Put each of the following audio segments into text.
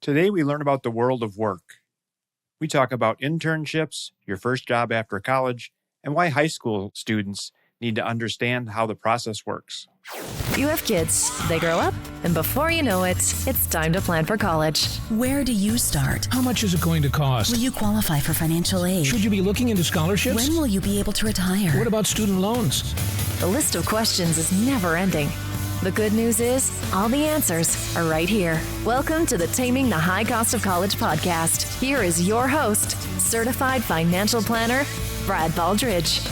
Today we learn about the world of work. We talk about internships, your first job after college, and why high school students need to understand how the process works. You have kids, they grow up, and before you know it, it's time to plan for college. Where do you start? How much is it going to cost? Will you qualify for financial aid? Should you be looking into scholarships? When will you be able to retire? What about student loans? The list of questions is never ending. The good news is, all the answers are right here. Welcome to the Taming the High Cost of College podcast. Here is your host, certified financial planner, Brad Baldridge.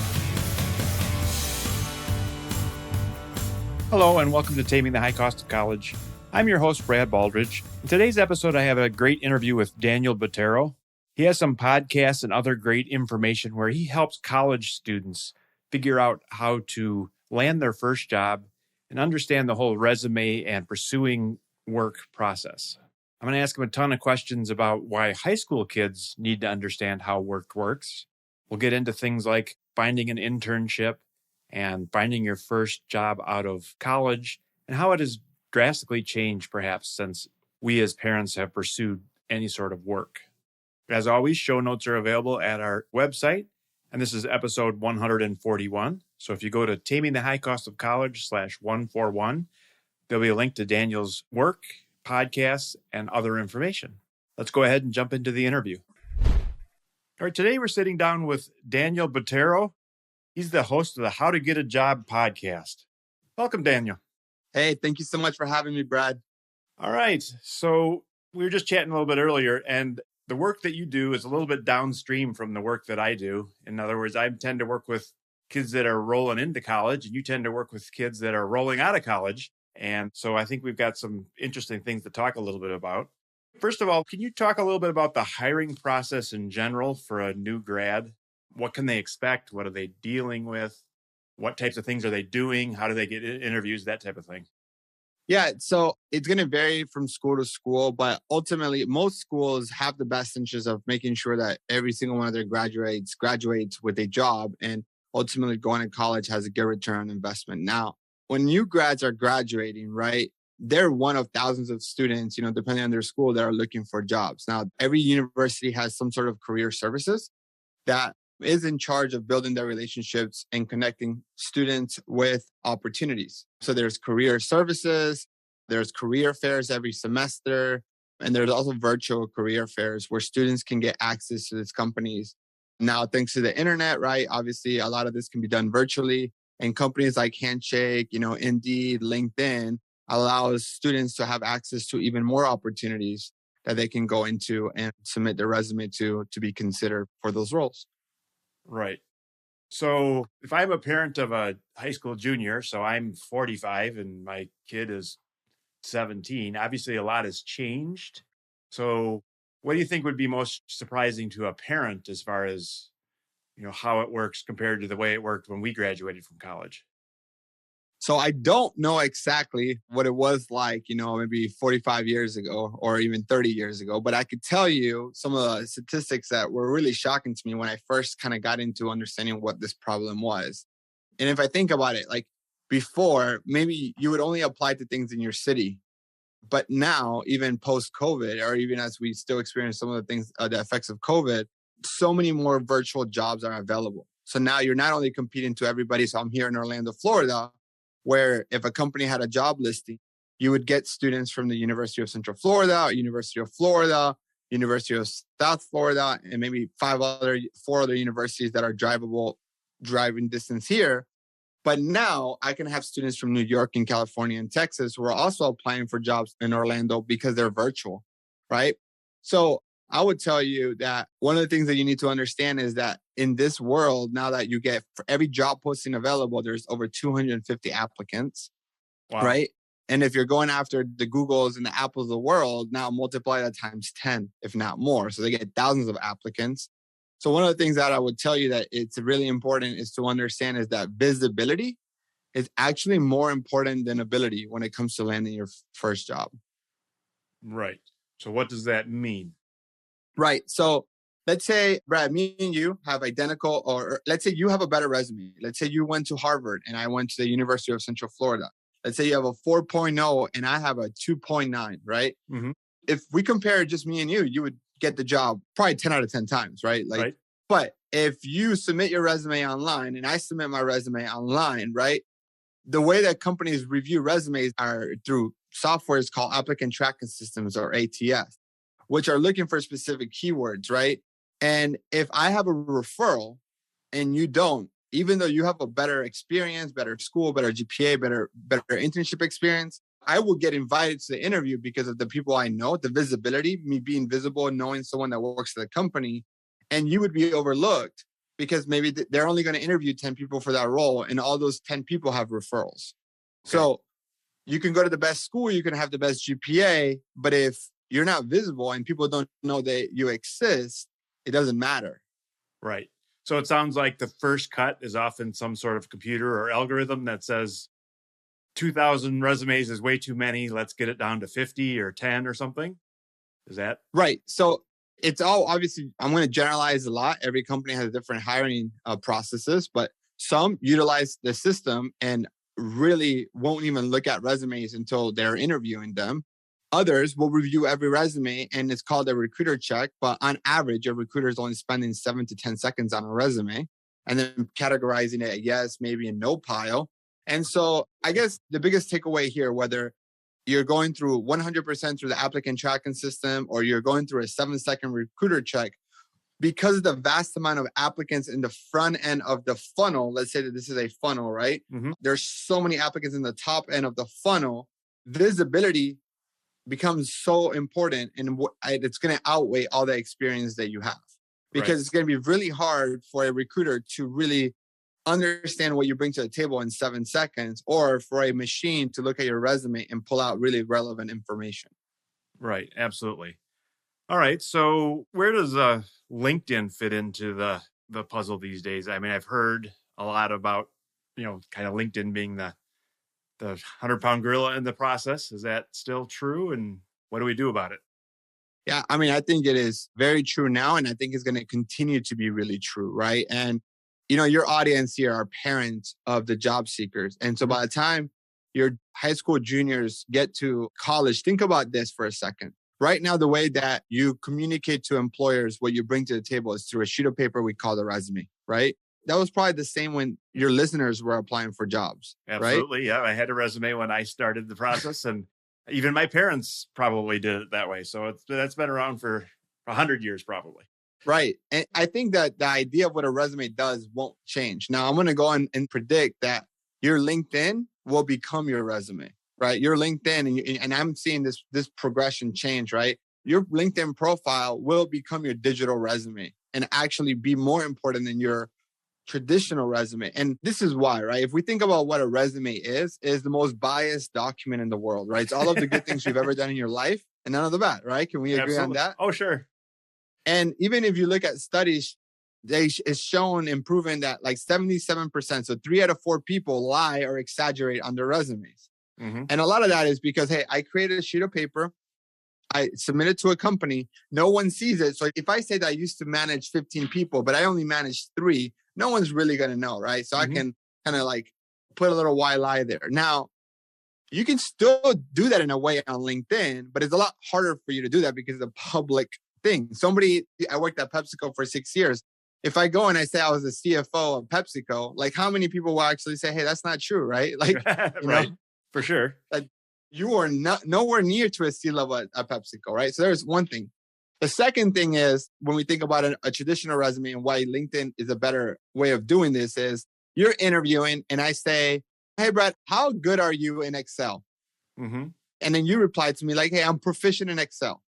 Hello and welcome to Taming the High Cost of College. I'm your host, Brad Baldridge. In today's episode, I have a great interview with Daniel Botero. He has some podcasts and other great information where he helps college students figure out how to land their first job and understand the whole resume and pursuing work process. I'm going to ask him a ton of questions about why high school kids need to understand how work works. We'll get into things like finding an internship and finding your first job out of college and how it has drastically changed perhaps since we as parents have pursued any sort of work. As always, show notes are available at our website, and this is episode 141. So if you go to Taming the High Cost of College /141, there'll be a link to Daniel's work, podcasts, and other information. Let's go ahead and jump into the interview. All right, today we're sitting down with Daniel Botero. He's the host of the How to Get a Job podcast. Welcome, Daniel. Hey, thank you so much for having me, Brad. All right. So we were just chatting a little bit earlier, and the work that you do is a little bit downstream from the work that I do. In other words, I tend to work with kids that are rolling into college, and you tend to work with kids that are rolling out of college. And so I think we've got some interesting things to talk a little bit about. First of all, can you talk a little bit about the hiring process in general for a new grad? What can they expect? What are they dealing with? What types of things are they doing? How do they get interviews? That type of thing. Yeah, so it's going to vary from school to school, but ultimately most schools have the best interest of making sure that every single one of their graduates with a job and ultimately going to college has a good return on investment. Now, when new grads are graduating, right, they're one of thousands of students, depending on their school, that are looking for jobs. Now, every university has some sort of career services that is in charge of building their relationships and connecting students with opportunities. So there's career services, there's career fairs every semester, and there's also virtual career fairs where students can get access to these companies. Now, thanks to the internet, right? Obviously, a lot of this can be done virtually, and companies like Handshake, Indeed, LinkedIn allows students to have access to even more opportunities that they can go into and submit their resume to be considered for those roles. Right. So if I'm a parent of a high school junior, so I'm 45 and my kid is 17, obviously a lot has changed. So what do you think would be most surprising to a parent as far as, how it works compared to the way it worked when we graduated from college? So I don't know exactly what it was like, maybe 45 years ago or even 30 years ago, but I could tell you some of the statistics that were really shocking to me when I first kind of got into understanding what this problem was. And if I think about it, like before, maybe you would only apply to things in your city. But now, even post-COVID, or even as we still experience some of the things, the effects of COVID, so many more virtual jobs are available. So now you're not only competing to everybody. So I'm here in Orlando, Florida, where if a company had a job listing, you would get students from the University of Central Florida, University of Florida, University of South Florida, and maybe four other universities that are driving distance here. But now I can have students from New York and California and Texas who are also applying for jobs in Orlando because they're virtual, right? So I would tell you that one of the things that you need to understand is that in this world, now that you get for every job posting available, there's over 250 applicants, Wow. Right? And if you're going after the Googles and the Apples of the world, now multiply that times 10, if not more. So they get thousands of applicants. So one of the things that I would tell you that it's really important is to understand is that visibility is actually more important than ability when it comes to landing your first job. Right. So what does that mean? Right. So let's say, Brad, me and you have identical, or let's say you have a better resume. Let's say you went to Harvard and I went to the University of Central Florida. Let's say you have a 4.0 and I have a 2.9, right? Mm-hmm. if we compare just me and you would get the job probably 10 out of 10 times, right? Like, Right. but if you submit your resume online and I submit my resume online, right? The way that companies review resumes are through softwares called applicant tracking systems or ATS, which are looking for specific keywords, right? And if I have a referral and you don't, even though you have a better experience, better school, better GPA, better internship experience, I will get invited to the interview because of the people I know, the visibility, me being visible and knowing someone that works at the company. And you would be overlooked because maybe they're only going to interview 10 people for that role. And all those 10 people have referrals. Okay. So you can go to the best school, you can have the best GPA, but if you're not visible and people don't know that you exist, it doesn't matter. Right. So it sounds like the first cut is often some sort of computer or algorithm that says 2,000 resumes is way too many. Let's get it down to 50 or 10 or something. Is that right? So it's all obviously, I'm going to generalize a lot. Every company has different hiring processes, but some utilize the system and really won't even look at resumes until they're interviewing them. Others will review every resume and it's called a recruiter check. But on average, a recruiter is only spending 7 to 10 seconds on a resume and then categorizing it yes, maybe, and no pile. And so I guess the biggest takeaway here, whether you're going through 100% through the applicant tracking system or you're going through a 7-second recruiter check, because of the vast amount of applicants in the front end of the funnel, let's say that this is a funnel, right? Mm-hmm. There's so many applicants in the top end of the funnel, visibility becomes so important and it's going to outweigh all the experience that you have because It's going to be really hard for a recruiter to really understand what you bring to the table in 7 seconds or for a machine to look at your resume and pull out really relevant information. Right. Absolutely. All right. So where does LinkedIn fit into the puzzle these days? I mean, I've heard a lot about, kind of LinkedIn being the 100-pound gorilla in the process. Is that still true? And what do we do about it? Yeah, I mean, I think it is very true now. And I think it's going to continue to be really true, right? And, your audience here are parents of the job seekers. And so by the time your high school juniors get to college, think about this for a second. Right now, the way that you communicate to employers what you bring to the table is through a sheet of paper we call the resume, right? That was probably the same when your listeners were applying for jobs. Absolutely. Right? Yeah. I had a resume when I started the process and even my parents probably did it that way. So that's been around for 100 years probably. Right. And I think that the idea of what a resume does won't change. Now, I'm going to go on and predict that your LinkedIn will become your resume, right? Your LinkedIn, and I'm seeing this progression change, right? Your LinkedIn profile will become your digital resume and actually be more important than your traditional resume. And this is why, right? If we think about what a resume is the most biased document in the world, right? It's all of the good things you've ever done in your life and none of the bad, right? Can we agree on that? Oh, sure. And even if you look at studies, it's shown and proven that like 77%, so 3 out of 4 people lie or exaggerate on their resumes. Mm-hmm. And a lot of that is because, hey, I created a sheet of paper, I submit it to a company, no one sees it. So if I say that I used to manage 15 people, but I only managed 3, no one's really going to know, right? So I can kind of like put a little white lie there. Now, you can still do that in a way on LinkedIn, but it's a lot harder for you to do that because it's a public thing. I worked at PepsiCo for 6 years. If I go and I say I was the CFO of PepsiCo, like how many people will actually say, hey, that's not true, right? Like, right, for sure. Like you are nowhere near to a C-level at PepsiCo, right? So there's one thing. The second thing is when we think about a traditional resume and why LinkedIn is a better way of doing this is you're interviewing and I say, hey, Brett, how good are you in Excel? Mm-hmm. And then you reply to me like, hey, I'm proficient in Excel.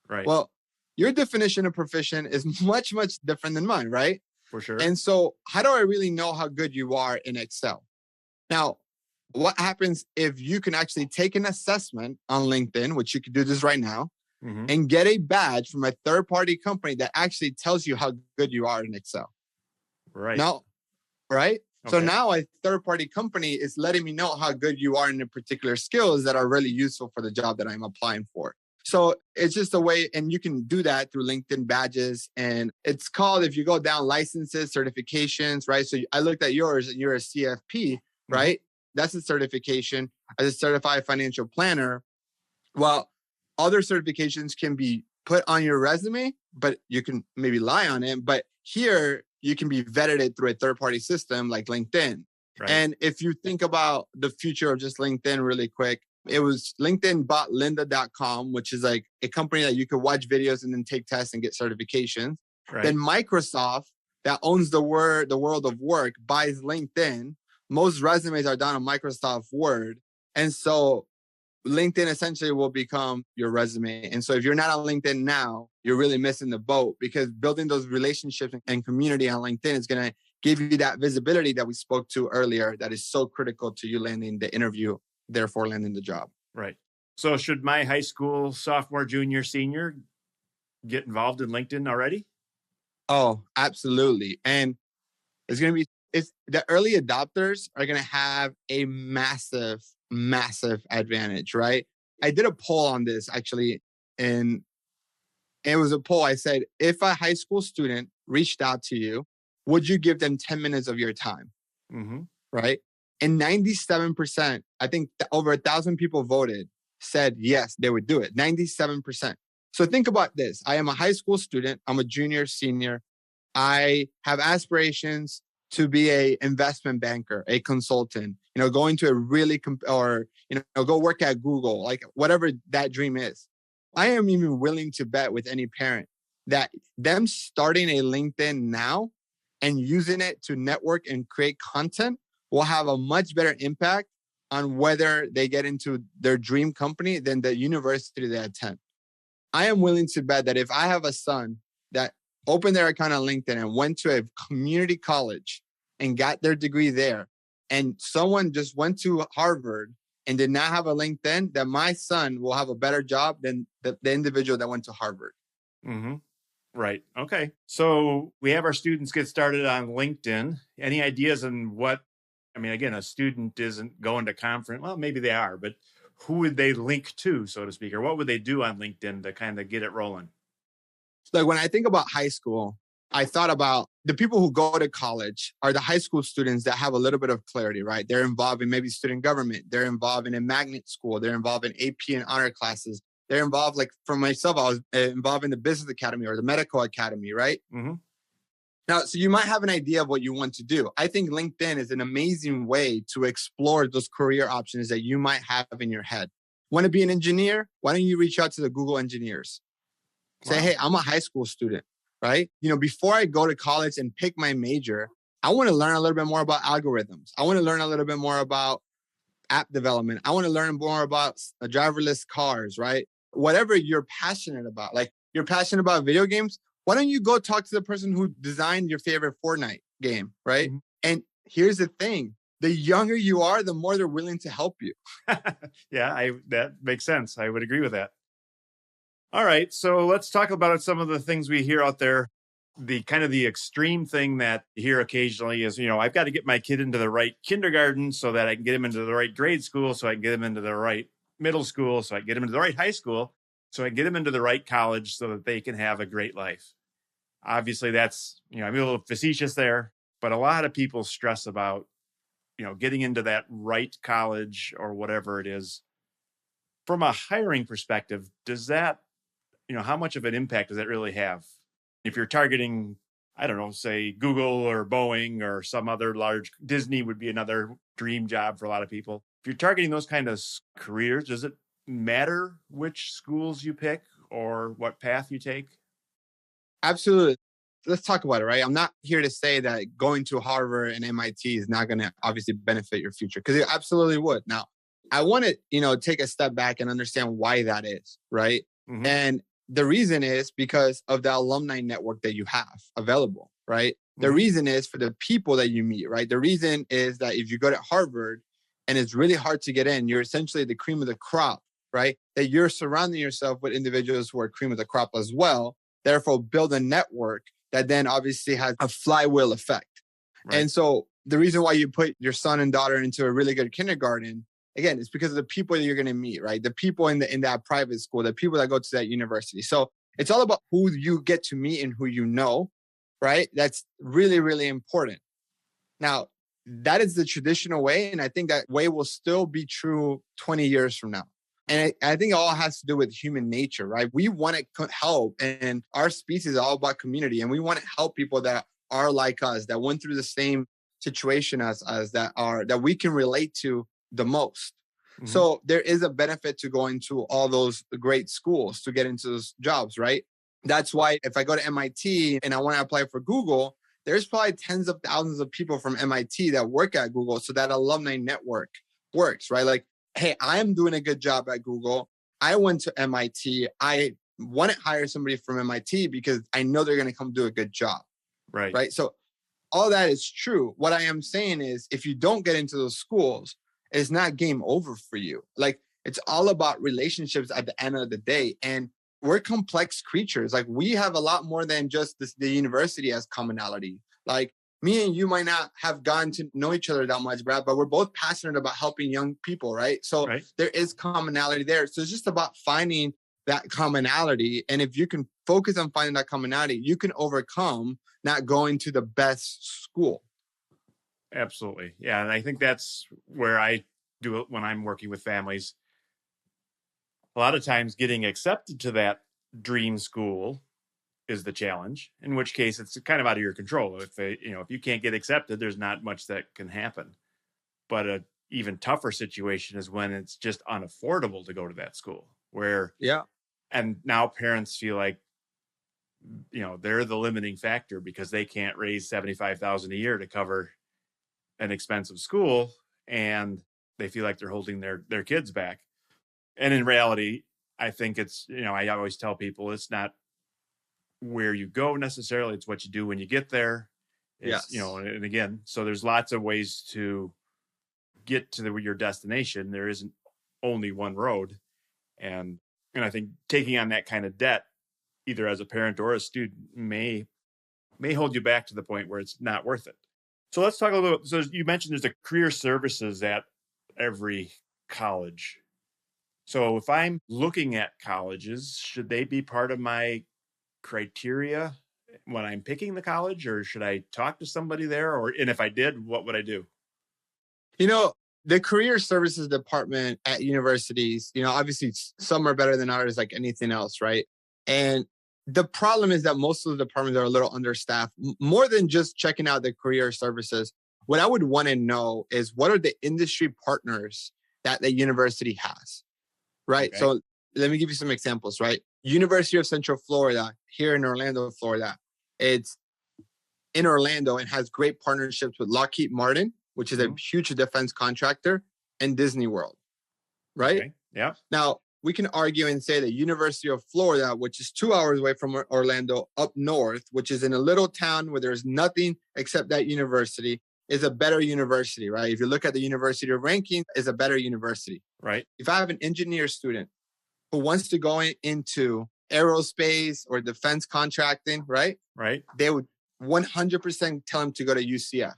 Right. Well, your definition of proficient is much, much different than mine, right? For sure. And so how do I really know how good you are in Excel? Now, what happens if you can actually take an assessment on LinkedIn, which you could do this right now, and get a badge from a third-party company that actually tells you how good you are in Excel? Right. Now, right? Okay. So now a third-party company is letting me know how good you are in the particular skills that are really useful for the job that I'm applying for. So it's just a way, and you can do that through LinkedIn badges. And it's called, if you go down, licenses, certifications, right? So I looked at yours and you're a CFP, right? That's a certification as a certified financial planner. Well, other certifications can be put on your resume, but you can maybe lie on it. But here you can be vetted it through a third-party system like LinkedIn. Right. And if you think about the future of just LinkedIn really quick, it was LinkedIn bought lynda.com, which is like a company that you could watch videos and then take tests and get certifications. Right. Then Microsoft, that owns the world of work, buys LinkedIn. Most resumes are done on Microsoft Word. And so LinkedIn essentially will become your resume. And so if you're not on LinkedIn now, you're really missing the boat, because building those relationships and community on LinkedIn is going to give you that visibility that we spoke to earlier that is so critical to you landing the interview, therefore landing the job. Right. So should my high school sophomore, junior, senior get involved in LinkedIn already? Oh, absolutely. And the early adopters are going to have a massive advantage, right? I did a poll on this actually, and it was a poll. I said, if a high school student reached out to you, would you give them 10 minutes of your time? Mm-hmm. Right? And 97%, I think over 1,000 people voted, said yes, they would do it. 97%. So think about this. I am a high school student. I'm a junior, senior. I have aspirations to be a investment banker, a consultant, going to a really, go work at Google, like whatever that dream is. I am even willing to bet with any parent that them starting a LinkedIn now and using it to network and create content will have a much better impact on whether they get into their dream company than the university they attend. I am willing to bet that if I have a son that opened their account on LinkedIn and went to a community college and got their degree there, and someone just went to Harvard and did not have a LinkedIn, that my son will have a better job than the individual that went to Harvard. Mm-hmm. Right. Okay. So we have our students get started on LinkedIn. Any ideas on what, again, a student isn't going to conference. Well, maybe they are, but who would they link to, so to speak, or what would they do on LinkedIn to kind of get it rolling? So when I think about high school, I thought about the people who go to college are the high school students that have a little bit of clarity, right? They're involved in maybe student government. They're involved in a magnet school. They're involved in AP and honor classes. They're involved, like for myself, I was involved in the business academy or the medical academy, right? Mm-hmm. Now, so you might have an idea of what you want to do. I think LinkedIn is an amazing way to explore those career options that you might have in your head. Want to be an engineer? Why don't you reach out to the Google engineers? Say, Wow. Hey, I'm a high school student, right? Before I go to college and pick my major, I want to learn a little bit more about algorithms. I want to learn a little bit more about app development. I want to learn more about driverless cars, right? Whatever you're passionate about, like you're passionate about video games, why don't you go talk to the person who designed your favorite Fortnite game, right? Mm-hmm. And here's the thing. The younger you are, the more they're willing to help you. Yeah, that makes sense. I would agree with that. All right. So let's talk about some of the things we hear out there. The kind of the extreme thing that you hear occasionally is, I've got to get my kid into the right kindergarten so that I can get him into the right grade school, so I can get him into the right middle school, so I can get him into the right high school, so I can get him into the right college so that they can have a great life. Obviously, that's, I'm a little facetious there, but a lot of people stress about, getting into that right college or whatever it is. From a hiring perspective, does that, how much of an impact does that really have? If you're targeting, I don't know, say Google or Boeing or some other large, Disney would be another dream job for a lot of people. If you're targeting those kind of careers, does it matter which schools you pick or what path you take? Absolutely. Let's talk about it, right? I'm not here to say that going to Harvard and MIT is not going to obviously benefit your future, because it absolutely would. Now, I want to, take a step back and understand why that is, right? Mm-hmm. And the reason is because of the alumni network that you have available, right? Mm-hmm. The reason is for the people that you meet, right? The reason is that if you go to Harvard and it's really hard to get in, you're essentially the cream of the crop, right? That you're surrounding yourself with individuals who are cream of the crop as well. Therefore, build a network that then obviously has a flywheel effect. Right. And so the reason why you put your son and daughter into a really good kindergarten, again, it's because of the people that you're going to meet, right? The people in that private school, the people that go to that university. So it's all about who you get to meet and who you know, right? That's really, really important. Now, that is the traditional way. And I think that way will still be true 20 years from now. And I think it all has to do with human nature, right? We want to help, and our species is all about community, and we want to help people that are like us, that went through the same situation as us, that we can relate to the most. Mm-hmm. So there is a benefit to going to all those great schools to get into those jobs, right? That's why if I go to MIT and I want to apply for Google, there's probably tens of thousands of people from MIT that work at Google. So that alumni network works, right? Like, hey, I'm doing a good job at Google. I went to MIT. I want to hire somebody from MIT because I know they're going to come do a good job. Right. So all that is true. What I am saying is if you don't get into those schools, it's not game over for you. Like, it's all about relationships at the end of the day. And we're complex creatures. Like, we have a lot more than just the university as commonality. Like, me and you might not have gotten to know each other that much, Brad, but we're both passionate about helping young people, right? So there is commonality there. So it's just about finding that commonality. And if you can focus on finding that commonality, you can overcome not going to the best school. Absolutely. Yeah. And I think that's where I do it when I'm working with families. A lot of times getting accepted to that dream school is the challenge, in which case it's kind of out of your control. If you can't get accepted, there's not much that can happen. But a even tougher situation is when it's just unaffordable to go to that school and now parents feel like, they're the limiting factor because they can't raise $75,000 a year to cover an expensive school, and they feel like they're holding their kids back. And in reality, I think it's, I always tell people it's not where you go necessarily, it's what you do when you get there. And again, so there's lots of ways to get to your destination. There isn't only one road. And I think taking on that kind of debt, either as a parent or a student, may hold you back to the point where it's not worth it. So let's talk a little bit. So you mentioned there's a career services at every college. So if I'm looking at colleges, should they be part of my criteria when I'm picking the college, or should I talk to somebody there? And if I did, what would I do? The career services department at universities, obviously some are better than others, like anything else, right? And the problem is that most of the departments are a little understaffed. More than just checking out the career services, what I would want to know is what are the industry partners that the university has, right? Okay. So let me give you some examples, right? University of Central Florida, here in Orlando, Florida. It's in Orlando and has great partnerships with Lockheed Martin, which is a huge defense contractor, and Disney World, right? Okay. Yeah. Now, we can argue and say the University of Florida, which is 2 hours away from Orlando up north, which is in a little town where there's nothing except that university, is a better university, right? If you look at the university ranking, is a better university. Right. If I have an engineer student who wants to go into aerospace or defense contracting, right? Right. They would 100% tell him to go to UCF.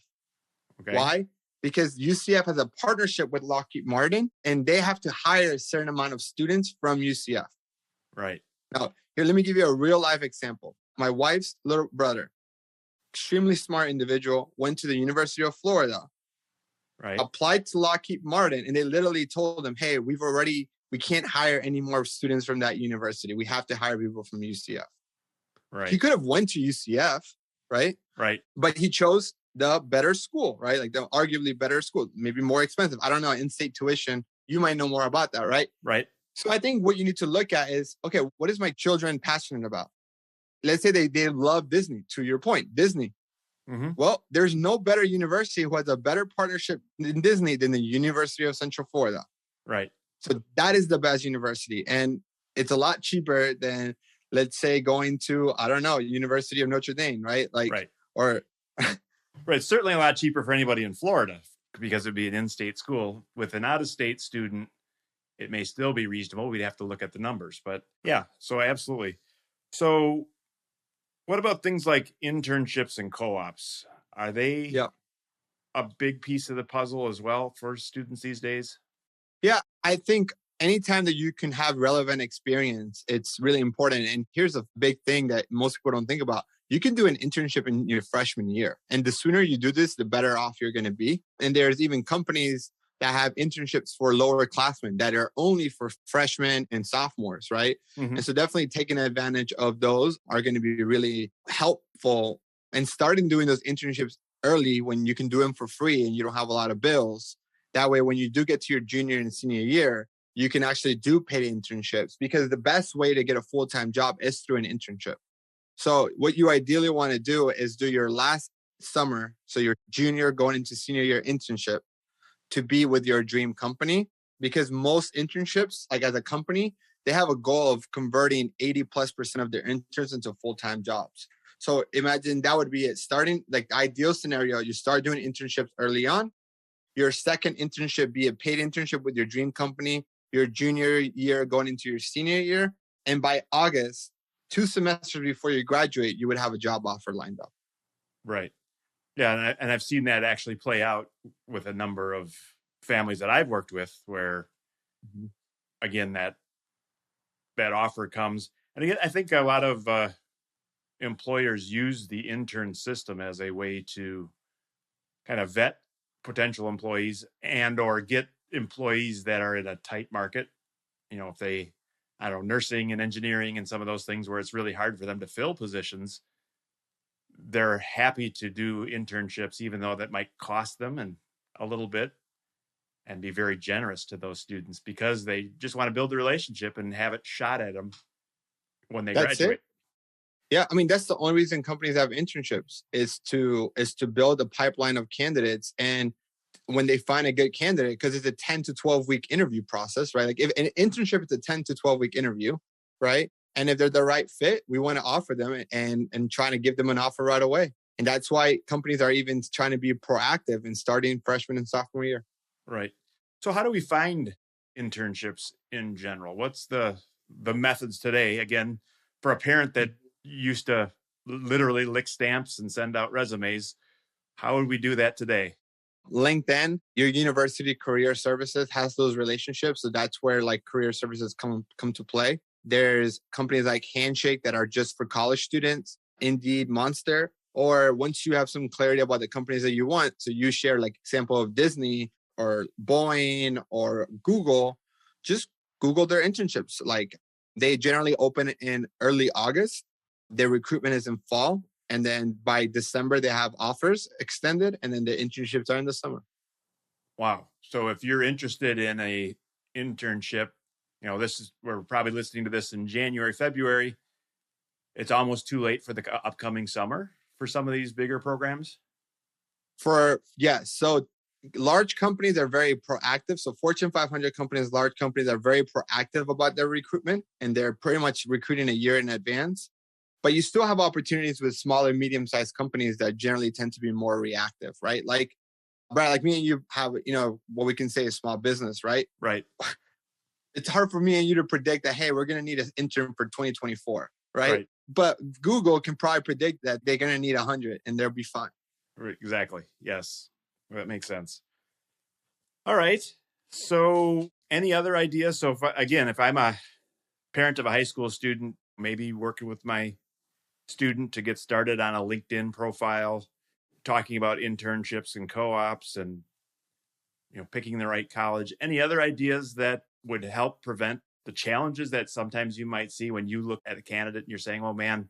Okay. Why? Because UCF has a partnership with Lockheed Martin, and they have to hire a certain amount of students from UCF. Right. Now, here, let me give you a real life example. My wife's little brother, extremely smart individual, went to the University of Florida, right? Applied to Lockheed Martin, and they literally told him, hey, we can't hire any more students from that university. We have to hire people from UCF. Right. He could have went to UCF, right? Right. But he chose the better school, right? Like the arguably better school, maybe more expensive. I don't know, in-state tuition. You might know more about that, right? Right. So I think what you need to look at is, okay, what is my children passionate about? Let's say they love Disney, to your point, Disney. Mm-hmm. Well, there's no better university who has a better partnership in Disney than the University of Central Florida. Right. So that is the best university. And it's a lot cheaper than, let's say, going to, I don't know, University of Notre Dame, right? Like, right. Or... Right. It's certainly a lot cheaper for anybody in Florida because it'd be an in-state school. With an out-of-state student, it may still be reasonable. We'd have to look at the numbers, but yeah, so absolutely. So what about things like internships and co-ops? Are they a big piece of the puzzle as well for students these days? Yeah, I think anytime that you can have relevant experience, it's really important. And here's a big thing that most people don't think about. You can do an internship in your freshman year. And the sooner you do this, the better off you're going to be. And there's even companies that have internships for lower classmen that are only for freshmen and sophomores, right? Mhm. And so definitely taking advantage of those are going to be really helpful, and starting doing those internships early when you can do them for free and you don't have a lot of bills. That way, when you do get to your junior and senior year, you can actually do paid internships, because the best way to get a full-time job is through an internship. So what you ideally want to do is do your last summer, so your junior going into senior year internship, to be with your dream company, because most internships, like as a company, they have a goal of converting 80+% of their interns into full-time jobs. So imagine that would be it. Starting, like the ideal scenario, you start doing internships early on. Your second internship be a paid internship with your dream company, your junior year going into your senior year. And by August, 2 semesters before you graduate, you would have a job offer lined up. Right. Yeah, and I've seen that actually play out with a number of families that I've worked with, where again that offer comes, and again I think a lot of employers use the intern system as a way to kind of vet potential employees and or get employees that are in a tight market. If they, I don't know, nursing and engineering and some of those things where it's really hard for them to fill positions, they're happy to do internships, even though that might cost them and a little bit, and be very generous to those students because they just want to build a relationship and have it shot at them when they graduate. It. Yeah, I mean, that's the only reason companies have internships is to build a pipeline of candidates. And when they find a good candidate, because it's a 10 to 12 week interview process, right? Like if an internship is a 10 to 12 week interview, right? And if they're the right fit, we want to offer them and trying to give them an offer right away. And that's why companies are even trying to be proactive in starting freshman and sophomore year. Right. So how do we find internships in general? What's the methods today? Again, for a parent that used to literally lick stamps and send out resumes, how would we do that today? LinkedIn, your university career services has those relationships. So that's where like career services come to play. There's companies like Handshake that are just for college students, Indeed, Monster, or once you have some clarity about the companies that you want, so you share like example of Disney or Boeing or Google, just Google their internships. Like they generally open in early August. Their recruitment is in fall. And then by December, they have offers extended, and then the internships are in the summer. Wow. So if you're interested in a internship, we're probably listening to this in January, February. It's almost too late for the upcoming summer for some of these bigger programs. So large companies are very proactive. So Fortune 500 companies, large companies are very proactive about their recruitment, and they're pretty much recruiting a year in advance. But you still have opportunities with smaller, medium-sized companies that generally tend to be more reactive, right? Like, Brad, like me and you have, what we can say is small business, right? Right. It's hard for me and you to predict that, hey, we're going to need an intern for 2024, right? But Google can probably predict that they're going to need 100 and they'll be fine. Right. Exactly. Yes. That makes sense. All right. So any other ideas? So if I'm a parent of a high school student, maybe working with my student to get started on a LinkedIn profile, talking about internships and co-ops and, picking the right college. Any other ideas that would help prevent the challenges that sometimes you might see when you look at a candidate and you're saying, oh man,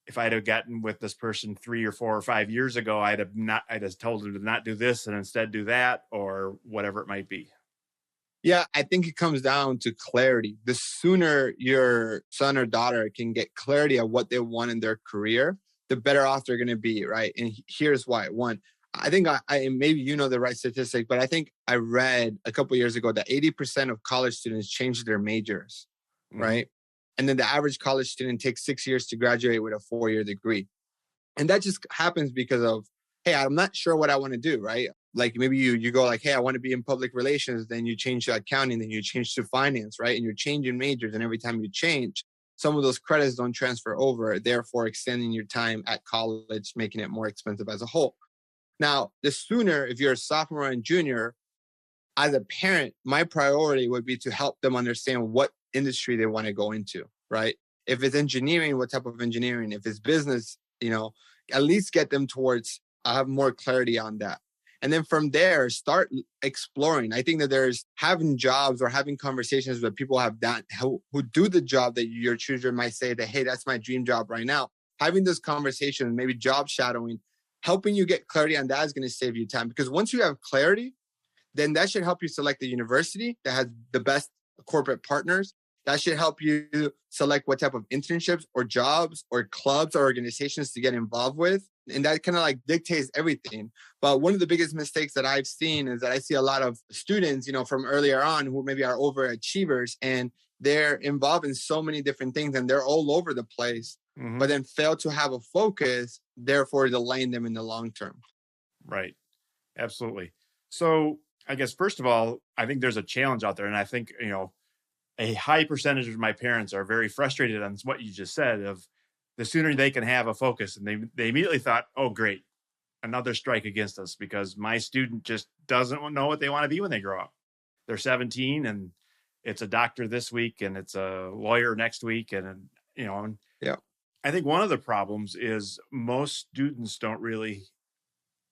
if I'd have gotten with this person 3 or 4 or 5 years ago, I'd have told them to not do this and instead do that, or whatever it might be? Yeah, I think it comes down to clarity. The sooner your son or daughter can get clarity of what they want in their career, the better off they're going to be, right? And here's why. One, I think maybe you know the right statistic, but I think I read a couple of years ago that 80% of college students change their majors, right? And then the average college student takes 6 years to graduate with a 4-year degree. And that just happens because of, hey, I'm not sure what I want to do, right? Like maybe you go like, hey, I want to be in public relations. Then you change to accounting, then you change to finance, right? And you're changing majors. And every time you change, some of those credits don't transfer over, therefore extending your time at college, making it more expensive as a whole. Now, the sooner, if you're a sophomore and junior, as a parent, my priority would be to help them understand what industry they want to go into, right? If it's engineering, what type of engineering? If it's business, at least get them towards, I have more clarity on that. And then from there, start exploring. I think that there's having jobs or having conversations with people have done who do the job that your children might say that, hey, that's my dream job right now. Having this conversation, maybe job shadowing, helping you get clarity on that is going to save you time. Because once you have clarity, then that should help you select the university that has the best corporate partners. That should help you select what type of internships or jobs or clubs or organizations to get involved with. And that kind of like dictates everything. But one of the biggest mistakes that I've seen is that I see a lot of students, from earlier on who maybe are overachievers and they're involved in so many different things and they're all over the place, but then fail to have a focus, therefore delaying them in the long term. Right. Absolutely. So I guess, first of all, I think there's a challenge out there. And I think, a high percentage of my parents are very frustrated on what you just said of the sooner they can have a focus. And they immediately thought, oh, great, another strike against us because my student just doesn't know what they want to be when they grow up. They're 17 and it's a doctor this week and it's a lawyer next week. And, yeah. I think one of the problems is most students don't really,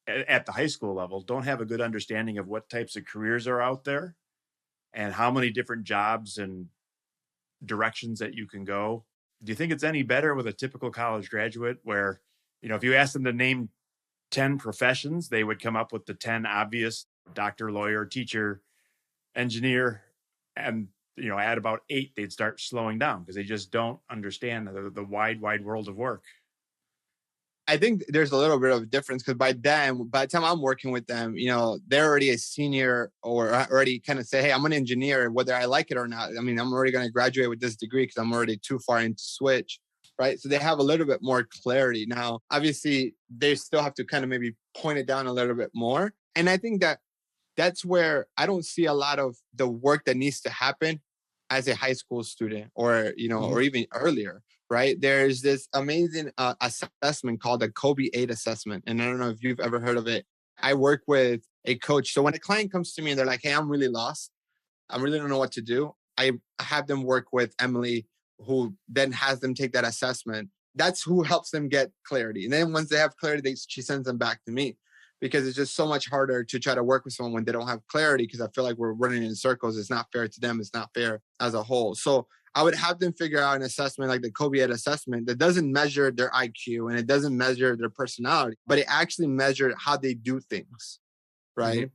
at the high school level, don't have a good understanding of what types of careers are out there and how many different jobs and directions that you can go. Do you think it's any better with a typical college graduate where, if you ask them to name 10 professions, they would come up with the 10 obvious: doctor, lawyer, teacher, engineer, and, at about 8, they'd start slowing down because they just don't understand the wide world of work. I think there's a little bit of a difference because by the time I'm working with them, they're already a senior or already kind of say, hey, I'm an engineer, whether I like it or not. I mean, I'm already going to graduate with this degree because I'm already too far into switch, right? So they have a little bit more clarity. Now, obviously, they still have to kind of maybe point it down a little bit more. And I think that's where I don't see a lot of the work that needs to happen as a high school student or, or even earlier. Right. There's this amazing assessment called the Kobe 8 assessment. And I don't know if you've ever heard of it. I work with a coach. So when a client comes to me and they're like, hey, I'm really lost, I really don't know what to do, I have them work with Emily, who then has them take that assessment. That's who helps them get clarity. And then once they have clarity, she sends them back to me because it's just so much harder to try to work with someone when they don't have clarity because I feel like we're running in circles. It's not fair to them. It's not fair as a whole. So I would have them figure out an assessment like the Kobe 8 assessment that doesn't measure their IQ and it doesn't measure their personality, but it actually measured how they do things, right?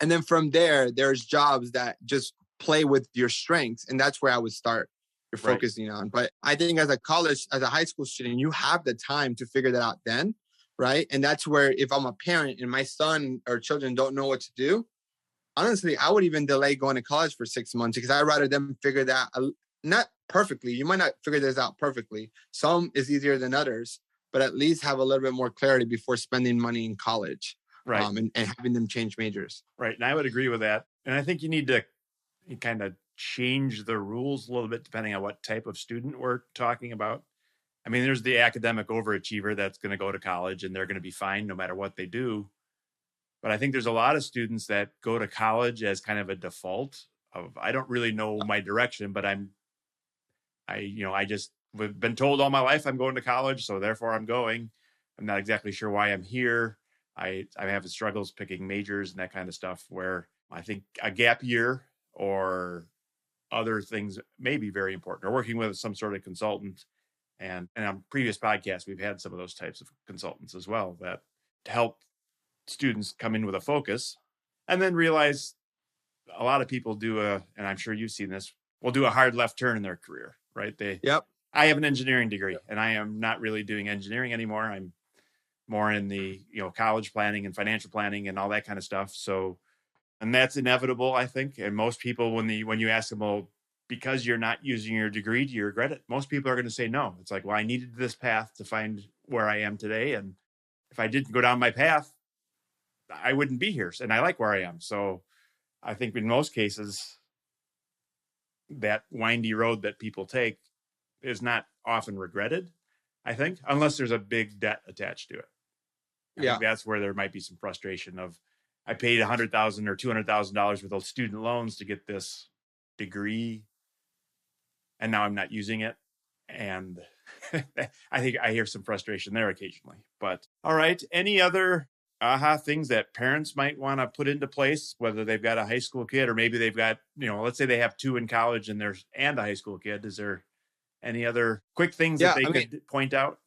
And then from there, there's jobs that just play with your strengths. And that's where I would start focusing on. But I think as a high school student, you have the time to figure that out then, right? And that's where if I'm a parent and my son or children don't know what to do, honestly, I would even delay going to college for 6 months because I'd rather them figure that not perfectly. You might not figure this out perfectly. Some is easier than others, but at least have a little bit more clarity before spending money in college, right? And having them change majors. Right. And I would agree with that. And I think you need to kind of change the rules a little bit depending on what type of student we're talking about. I mean, there's the academic overachiever that's going to go to college and they're going to be fine no matter what they do. But I think there's a lot of students that go to college as kind of a default of, I don't really know my direction, but I just been told all my life I'm going to college, so therefore I'm going. I'm not exactly sure why I'm here. I have struggles picking majors and that kind of stuff where I think a gap year or other things may be very important, or working with some sort of consultant. And on previous podcasts, we've had some of those types of consultants as well that help students come in with a focus and then realize a lot of people and I'm sure you've seen this, will do a hard left turn in their career, right? I have an engineering degree and I am not really doing engineering anymore. I'm more in the, college planning and financial planning and all that kind of stuff. So, and that's inevitable, I think. And most people, when you ask them, well, because you're not using your degree, do you regret it? Most people are going to say no. It's like, well, I needed this path to find where I am today. And if I didn't go down my path, I wouldn't be here. And I like where I am. So I think in most cases, that windy road that people take is not often regretted, I think, unless there's a big debt attached to it. I think that's where there might be some frustration of, I paid $100,000 or $200,000 with those student loans to get this degree, and now I'm not using it. And I think I hear some frustration there occasionally. But all right, any other aha things that parents might want to put into place, whether they've got a high school kid or maybe they've got, let's say they have two in college and a high school kid. Is there any other quick things that they could point out?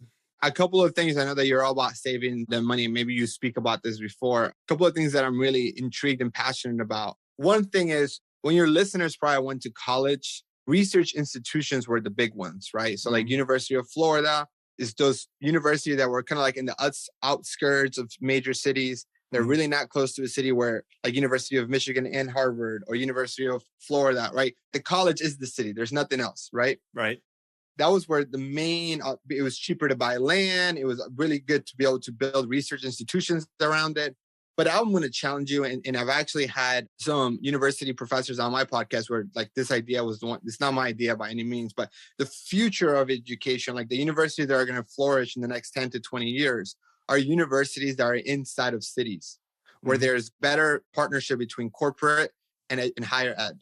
A couple of things. I know that you're all about saving the money. Maybe you speak about this before. A couple of things that I'm really intrigued and passionate about. One thing is, when your listeners probably went to college, research institutions were the big ones, right? So like University of Florida is those universities that were kind of like in the outskirts of major cities. They're really not close to a city where like University of Michigan and Harvard or University of Florida, right? The college is the city. There's nothing else, right? Right. That was where the main, it was cheaper to buy land. It was really good to be able to build research institutions around it. But I'm going to challenge you. And I've actually had some university professors on my podcast where like this idea was the one, it's not my idea by any means, but the future of education, like the universities that are going to flourish in the next 10 to 20 years are universities that are inside of cities where there's better partnership between corporate and higher ed,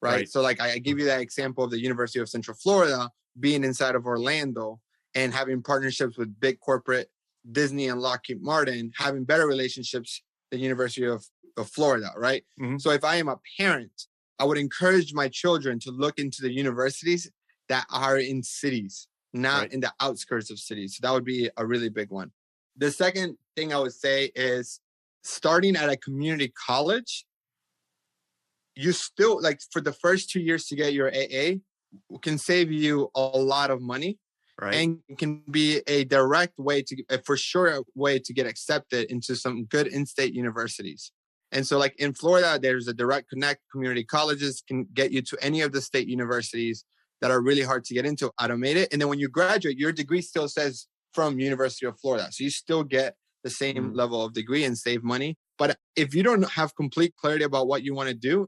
right? So like I give you that example of the University of Central Florida being inside of Orlando and having partnerships with big corporate Disney and Lockheed Martin, having better relationships than University of Florida, right? So if I am a parent, I would encourage my children to look into the universities that are in cities, not in the outskirts of cities. So that would be a really big one. The second thing I would say is starting at a community college, you still, like for the first 2 years to get your AA, can save you a lot of money, and can be a direct way for sure, a way to get accepted into some good in-state universities. And so like in Florida, there's a direct connect. Community colleges can get you to any of the state universities that are really hard to get into, automated. And then when you graduate, your degree still says from University of Florida. So you still get the same level of degree and save money. But if you don't have complete clarity about what you want to do,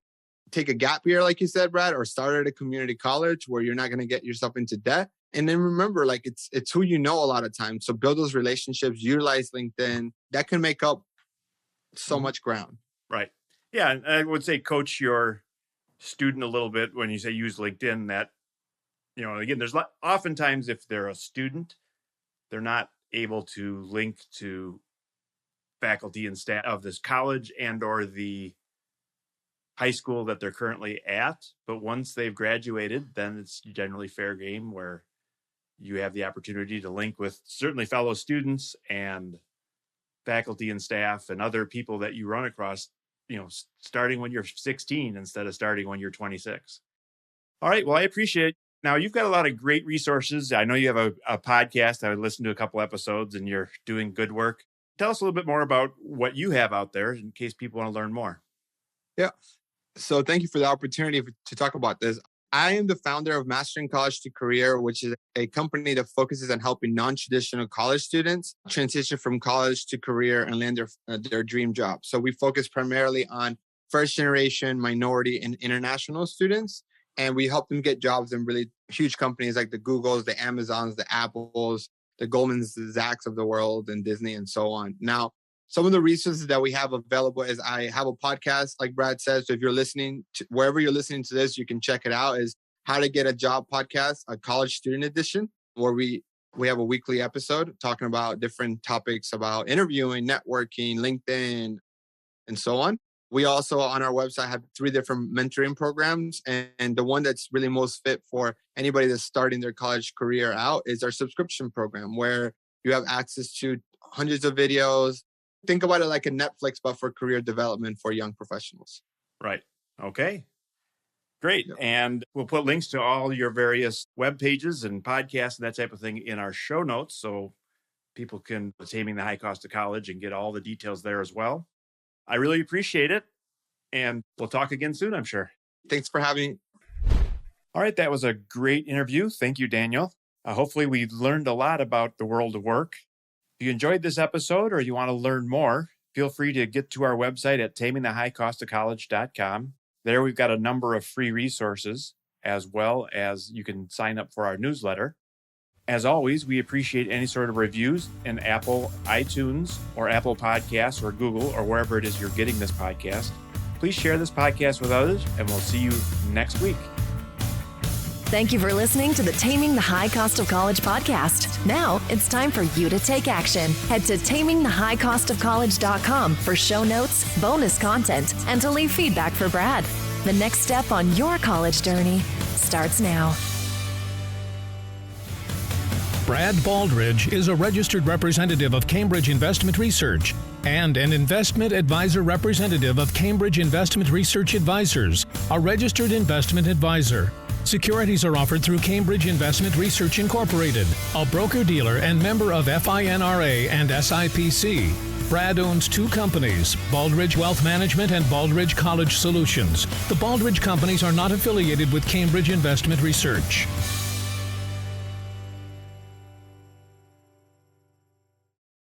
take a gap year, like you said, Brad, or start at a community college where you're not going to get yourself into debt. And then remember, like it's who you know a lot of times. So build those relationships, utilize LinkedIn. That can make up so much ground. Right. Yeah. And I would say coach your student a little bit when you say use LinkedIn, that, again, there's oftentimes if they're a student, they're not able to link to faculty and staff of this college and or the high school that they're currently at. But once they've graduated, then it's generally fair game where you have the opportunity to link with certainly fellow students and faculty and staff and other people that you run across, starting when you're 16 instead of starting when you're 26. All right. Well, I appreciate it. Now, you've got a lot of great resources. I know you have a podcast. I listened to a couple episodes and you're doing good work. Tell us a little bit more about what you have out there in case people want to learn more. Yeah. So thank you for the opportunity to talk about this. I am the founder of Mastering College to Career, which is a company that focuses on helping non-traditional college students transition from college to career and land their dream job. So we focus primarily on first generation, minority, and international students. And we help them get jobs in really huge companies like the Googles, the Amazons, the Apples, the Goldmans, the Zacks of the world, and Disney, and so on. Now, some of the resources that we have available is I have a podcast, like Brad says. So if you're listening to wherever you're listening to this, you can check it out. Is How to Get a Job podcast, a college student edition, where we have a weekly episode talking about different topics about interviewing, networking, LinkedIn, and so on. We also on our website have 3 different mentoring programs. And the one that's really most fit for anybody that's starting their college career out is our subscription program, where you have access to hundreds of videos. Think about it like a Netflix, but for career development for young professionals. Right. Okay. Great. Yep. And we'll put links to all your various web pages and podcasts and that type of thing in our show notes. So people can Taming the High Cost of College and get all the details there as well. I really appreciate it. And we'll talk again soon, I'm sure. Thanks for having me. All right. That was a great interview. Thank you, Daniel. Hopefully we learned a lot about the world of work. If you enjoyed this episode or you want to learn more, feel free to get to our website at tamingthehighcostofcollege.com. There we've got a number of free resources, as well as you can sign up for our newsletter. As always, we appreciate any sort of reviews in Apple, iTunes, or Apple Podcasts, or Google, or wherever it is you're getting this podcast. Please share this podcast with others, and we'll see you next week. Thank you for listening to the Taming the High Cost of College podcast. Now it's time for you to take action. Head to tamingthehighcostofcollege.com for show notes, bonus content, and to leave feedback for Brad. The next step on your college journey starts now. Brad Baldridge is a registered representative of Cambridge Investment Research and an investment advisor representative of Cambridge Investment Research Advisors, a registered investment advisor. Securities are offered through Cambridge Investment Research Incorporated, a broker-dealer and member of FINRA and SIPC. Brad owns two companies, Baldridge Wealth Management and Baldridge College Solutions. The Baldridge companies are not affiliated with Cambridge Investment Research.